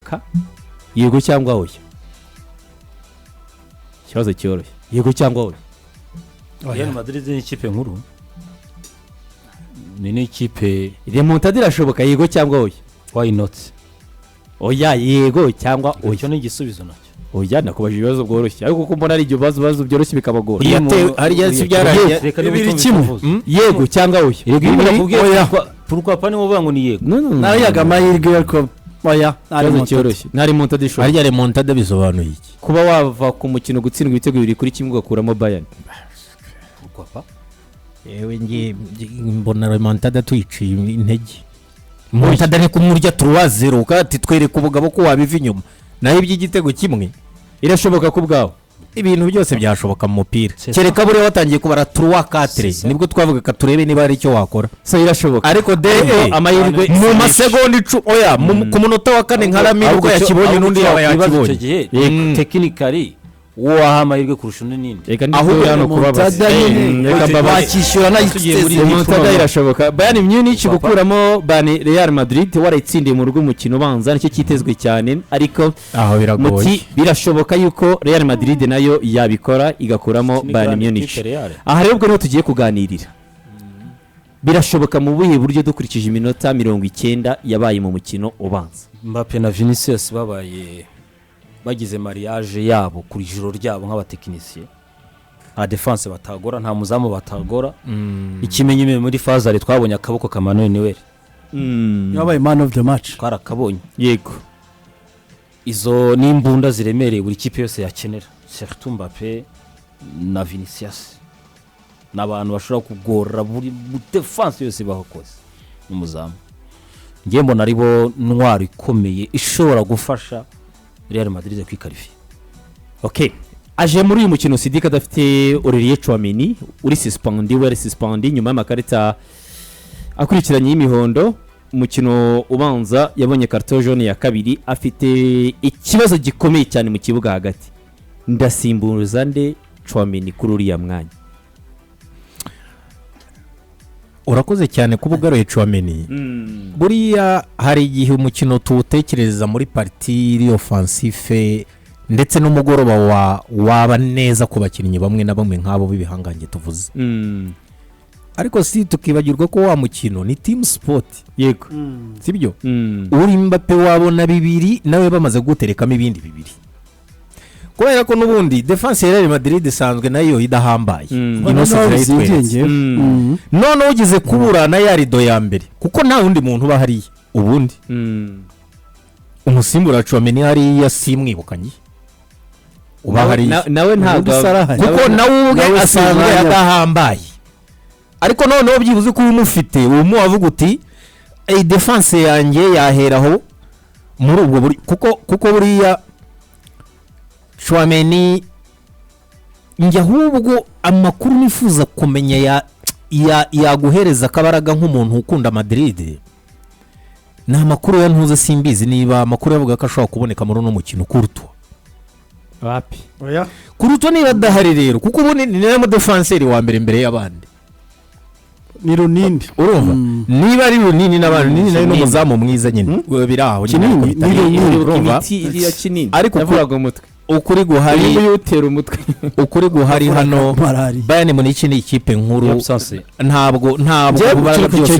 birashoboka yego cyangwa oya ikibazo cyoroshye yego cyangwa oya Real Madrid ni ikipe nkuru ni ikipe remontada irashoboka yego cyangwa oya why not oya yego cyangwa oya icyo ni igisubizo nacyo oya nakubajije ibibazo byoroshye ariko kuko mbona ari ibyo bibazo byoroshye bikabagora hariya si byaraye bibiri kimwe yego cyangwa oya yego pourquoi pas niwo bango ni yego narayaga amahirwe ariko oya ikibazo cyoroshye nta remontada ishobora hariya remontada bisobanuye iki kuba wava ku mukino gutsindwa ibitego bibiri kuri kimwe ugakuramo Bayern pourquoi pas yewe ngiye mbona remontada tuyiciye intege remontada ni kumurya 3-0 kandi twereka ubugabo ko wabiva inyuma naho iby'igitego kimwe irashoboka ku bwawe ibintu byose byashoboka mu mupira kereka buriya watangiye kubara 3-4 nibwo twavuga ka turebe niba ari icyo wakora so irashoboka ariko amahirwe mu masegonda oya ku munota wa kane nkaramira uko yakibonye n'undi yaba yakibonye technically waha amahirwe kurusha undi nindi ahubwo hano kubabaza reka bakishyura nayitse remontada irashoboka Bayern Munich gukuramo Real Madrid warayitsindiye mu rugo umukino ubanza nicyo cyitezwe cyane ariko aho biragoye birashoboka yuko Real Madrid nayo yabikora igakuramo Bayern Munich aha rero ubwo niho tugiye kuganirira birashoboka mu buhe buryo dukurikije iminota 90 yabaye mu mukino ubanza Mbappe na Vinicius bagize mariage yabo kuri joro ryabo nk'abatekinisiye nta defense batagora nta muzamu batagora ikimenyeme muri fazare twabonye akaboko ka Manuel Neuer yabaye man of the match twarakabonye yego izo n'imbunda ziremereye buri kipe yose yakenera surtout Mbappe na Vinicius n'abantu bashobora kugora buri defense yose bahokoze n'umuzamu ngiye mbona aribo ntwari ikomeye ishobora gufasha Real Madrid kwikarifiye. Okay. Aje muri uyu mukino Sidika dafite Tchouameni uri suspendi nyuma y'amakarita akurikiranye y'imihondo umukino ubanza yabonye carte jaune ya kabiri afite ikibazo gikomeye cyane mu kibuga hagati ndasimbuza nde Tchouameni kuri uriya mwanya urakoze cyane kubugaruye Tchouameni buriya hari igihe umukino tuwutekereza muri parti iri offensive ndetse n'umugoroba waba neza ku bakinnyi bamwe na bamwe nk'abo b'ibihangange tuvuze ariko si tukibagirwa ko wa mukino ni team sport yego sibyo uri Mbappe wabona bibiri nawe bamaze guterekamo ibindi bibiri kubera ko n'ubundi defense ya Real Madrid isanzwe nayo idahambaye none ugize kubura na yarido ya mbere kuko nta wundi muntu uba hariya ubundi umusimbura Tchouameni hari yasimwibukanye uba hariya nawe ntabwo kuko nawe ubwe asanzwe yadahambaye ariko noneho byibuze ko umufite umuvuga uti defense yanjye yaheraho muri ubwo kuko buriya Tchouameni njya ahubwo amakuru nifuza kumenya yaguhereza akabaraga nk'umuntu ukunda Madrid ni amakuru ya ntuze simbizi niba amakuru yavuga ko ashobora kuboneka muri uno mukino kurutwa wapi oya kurutwa niba adahari rero kuko ubu ni nawe defenseur wa mbere y'abandi ni runini urumva niba ari runini n'abantu nini nayo n'umuzamu mwiza nyine biraho kinini urumva iriya kinini ariko yavuga umutwe ukuri guhari yutera umutwe ukuri guhari hano Bayern Munich ni ikipe nkuru ntabwo kubara byose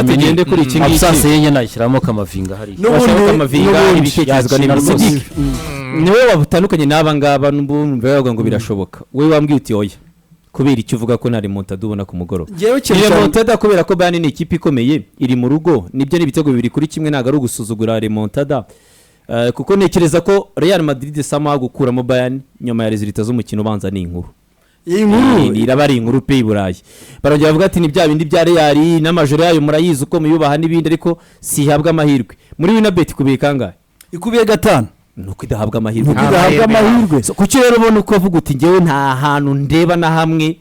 tugende kuri iki ngiki absence yenye nashyiramo kamavinga hari kamavinga ibitekerezwa n'ibisigi niwe wabutandukanye n'aba ngaba n'ubumva yavuga ngo birashoboka we wambwiye uti oya kubera icyo uvuga ko nari montada ubona ku mugoro iyo montada kubera ko Bayern ni ikipe ikomeye iri mu rugo nibyo n'ibitego bibiri kuri kimwe ntago ari ugusuzugura remontada kuko nekereza ko Real Madrid sama gukuramo Bayern nyuma ya resultat z'umukino ubanza ni inkuru iraba ari inkuru pe Iburayi barongera bavuga ati ni bya bindi bya Real n'amajoro yayo murayizi uko muyubaha n'ibindi ariko si habwa amahirwe muri wina bet kubiye kangahe ikubiye 5 nuko idahabwa amahirwe kuki rero ubona uko avuga uti ngewe nta hantu ndeba na hamwe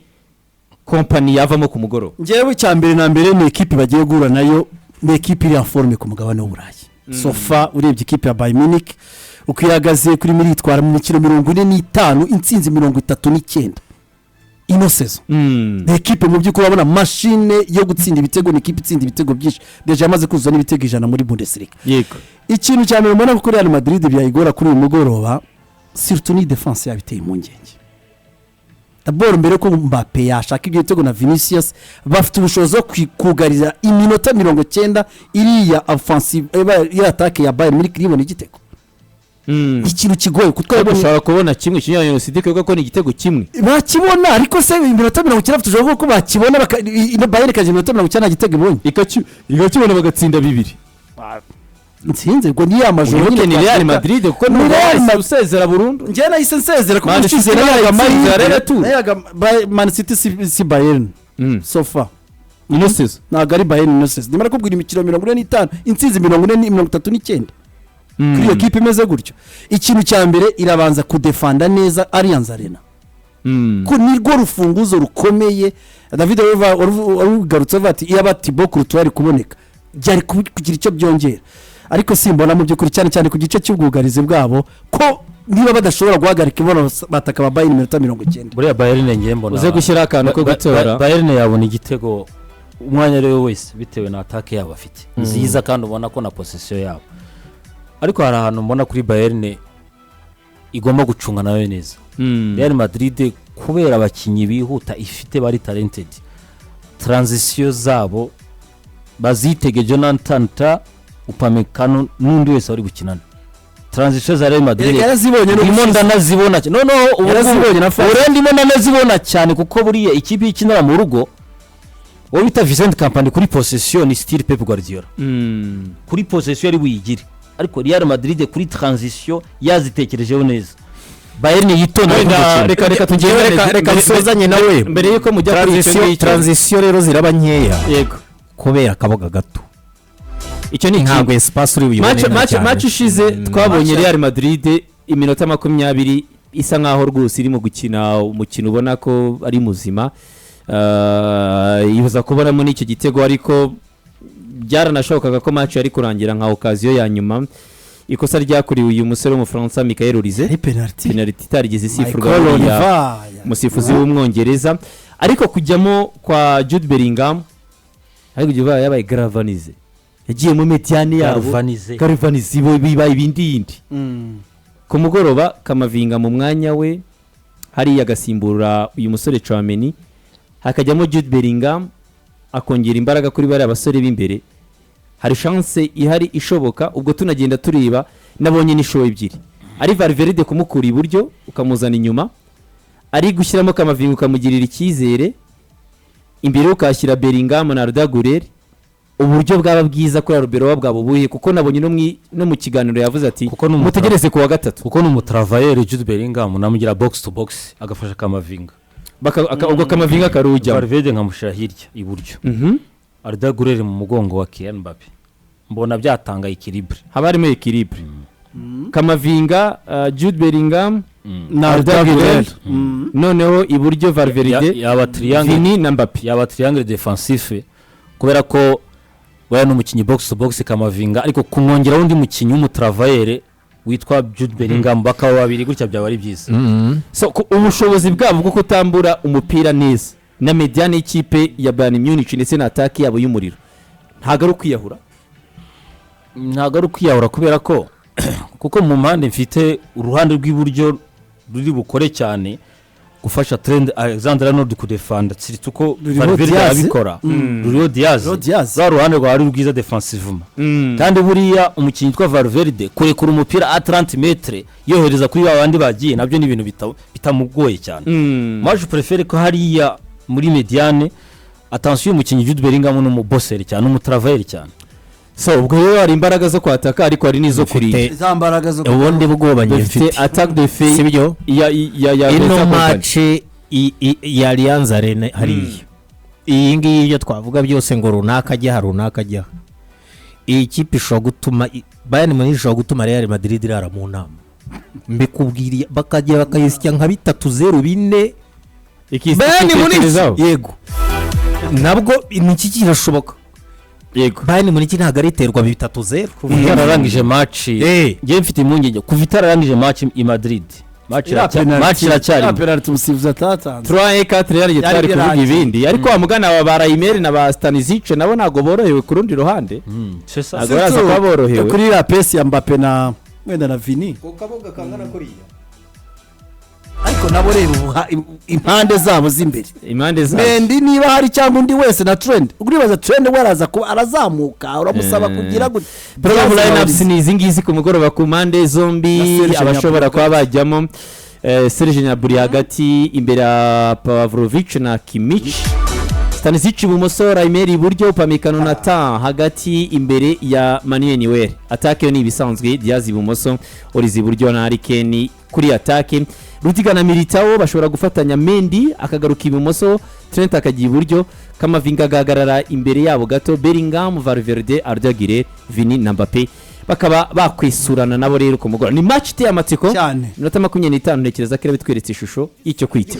company yavamo ku mugoro ngewe cyambere na mbere ni equipe bagiye gura nayo ni equipe iri en forme ku mugabane w'Uburayi sofa urebye ikipe ya Bayern Munich ukiyagaze kuri militwara mu mikino 45 intsinzi 39 ino sezo ni ekipe mu by'ukuri urabona mashine yo gutsinda ibitego, ni ekipe itsinda ibitego byinshi deje yamaze kuzuza n'ibitego 100 muri Bundesliga. yego Ikintu cya mbere mbona ko Real Madrid byayigora kuri uyu mugoroba surtout ni defense yabiteye impungenge. D'abord mbere ko Mbappe yashaka ibyo bitego na Vinicius bafite ubushobozi bwo kugarira iminota 90 iriya offensive ya attaque ya Bayern muri kiribona igitego. Ikintu kigoye kutwara bashaka kubona kimwe kinyanya Sidike ko ni igitego kimwe bakibona, ariko se iminota 90 tujye ko bakibona Bayern kaje iminota 90 igitego ibonye igakibona bagatsinda bibiri nsinze ngo ni amajoro nyine Real Madrid kuko ni usezera burundu njye nahise nsezera kuko ushize nayaga Madrid tu nayaga Man City si Bayern so far Innocence ntago ari Bayern Innocence nimara kubwira imikino 45 insinzi 39 kuri iyo kipe imeze gutyo. Ikintu cya mbere irabanza kudefanda neza Allianz Arena ko nirwo rufunguzo rukomeye. David warugarutse bati iyo bati Bokuru twari kuboneka byari kugira icyo byongera, ariko simbona mu by'ukuri cyane ku gice cy'ubwugarizi bwabo ko niba badashobora guhagarika ibona bataka ba Bayern iminota 90. buriya Bayern ngiye mbona uze gushyira akantu ko gutora Bayern yabona igitego umwanya rero wese bitewe na attaque yabo afite nziza kandi ubona ko na possession yabo, ariko hari ahantu mbona kuri Bayern igomba gucunga nayo neza. Real Madrid kubera abakinyi bihuta ifite bari talented, transition zabo bazitegeje n'antanta Upamecano n'undi wese ari gukinana transition za Real Madrid imonda nazibona urendimo nazibona cyane kuko buriya ikipe ikinara mu rugo wowe bita Vincent Kompany kuri possession ni style Pep Guardiola kuri possession ari buyigire, ariko Real Madrid kuri transition yazitekerejeho neza. Bayern yitonda reka tugende bisozanye nawe mbere yuko mujya kuri transition rero ziraba nkeya yego kubera akaboga gato. Icyo ni ntabwo espace uri buyibone match ishize twabonye Real Madrid iminota 20 isa nkaho rwose iri mu gukina umukino ubona ko ari muzima, yibuza kubonamo n'icyo gitego, ariko byaranashobokaga ko match yari kurangira nka occasion ya nyuma. Ikosa ryakuriwe uyu musore w'umufaransa Michael Olise, penalty itarigeze isifurwa umusifuzi w'umwongereza, ariko kujyamo kwa Jude Bellingham ariko giba yabaye Galvanize yagiye mu Mediane yabo Galvanize bibaye ibindi ku mugoroba Kamavinga mu mwanya we hari yagasimbura uyu musore Tchouameni, hakajyamo Jude Bellingham akongera imbaraga kuri bari abasore b'imbere. Hari chance ihari ishoboka, ubwo tunagenda tureba nabonye n'ishowe ebyiri ari Valverde kumukura iburyo ukamuzana inyuma, ari gushyiramo Kamavinga ukamugirira icyizere imbere ukashyira Bellingham na Arda uburyo bwaba bwiza kuri Robero bwabo buhe, kuko nabonye no mu kiganiro yavuze ati mutegereze ku wa gatatu kuko no mutravailler Jude Bellingham namugira box to box agafasha Kamavinga ubwo Kamavinga karujya Valverde nkamushira hirya iburyo Arda mu mugongo wa Kylian Mbappe, mbona byatanga equilibre, haba harimo equilibre. Kamavinga Jude Bellingham na Arda noneho iburyo Valverde yaba triangle Vini na Mbappe, yaba triangle defensif kubera ko waya n'umukinyi box to box Kamavinga, ariko kumwongera undi mukinyi w'umutravailler witwa Jude Bellingham bakaba babiri gutya byaba ari byiza. So ubushobozi bwabo bwo kutambura umupira neza na Mediane y'ikipe ya Bayern Munich ndetse na attaque yabo y'umuriro ntago ari kwiyahura kubera ko kuko mu mpande mfite uruhande rw'iburyo ruri bukore cyane gufasha Trent Alexander-Arnold kudefanda tsituko Valverde abikora Ruriho Diaz za ruhande rwa ari rwiza defensivement kandi buriya umukinyi twa Valverde kurekura umupira a 30 metre yohereza kuri babandi bagiye nabyo ni ibintu bitamugoye cyane. Moi je préfère ko hariya muri Mediane attention umukinyi Jude Bellingham n'umubosser cyane n'umutravailler cyane. So ubwo rero hari imbaraga zo kwataka ariko hari nizo kuri za mbaraga zo ubundi bugobanye mfite attaque de fait sibyo ya ino match ya Allianz Arena hari iyi ngiyi iyo twavuga byose ngo runaka ajya iyi kipe ishobora gutuma Bayern Munich ishobora gutuma Real Madrid irara mu nama mbikubwiriye bakajya bakayisya nka 3-0 Bayern Munich yego nabwo iki kirashoboka yego Bayern Munich ntago ariterwa 3-0 kuva yararangije match ngiye mfite impungenge kuva itararangije match i Madrid match iracyari penalty umusifuzi atatanze 3-4 yari twari kuvuga birangiye. ibindi ariko wamugana aba barayimeri na ba Stanisic nabo ntago borohewe ku rundi ruhande ntago baraza kuba borohewe kuri la pesi ya Mbappe na wenda na Vini ku kabuga kangana kuriya ariko nabo reba impande zabo z'imbere impande zabo Mendi niba hari cyangwa undi wese na Trend uribaza Trend waraza kuba arazamuka uramusaba kugira gute probable lineups ni izingizi ku mugoroba ku mpande zombi abashobora kuba bajyamo Serge Gnabry hagati imbere ya Pavlovic na Kimmich Stanisic ibumoso Raimeri iburyo Upamecano na Tan hagati imbere ya Manuel Neuer atake ni ibisanzwe Diaz ibumoso Orizi iburyo na Harry Kane kuri atake Rudiga na Militao bashobora gufatanya Mendy akagaruka ibumoso Trent akagiye iburyo Kamavinga agahagarara imbere yabo gato Bellingham Valverde Arda Güler Vini na Mbappe bakaba bakwisurana nabo rero ku mugoroba ni match iteye amatsiko cyane minota 25 ntekereza ko bitweretse ishusho y'icyo kwita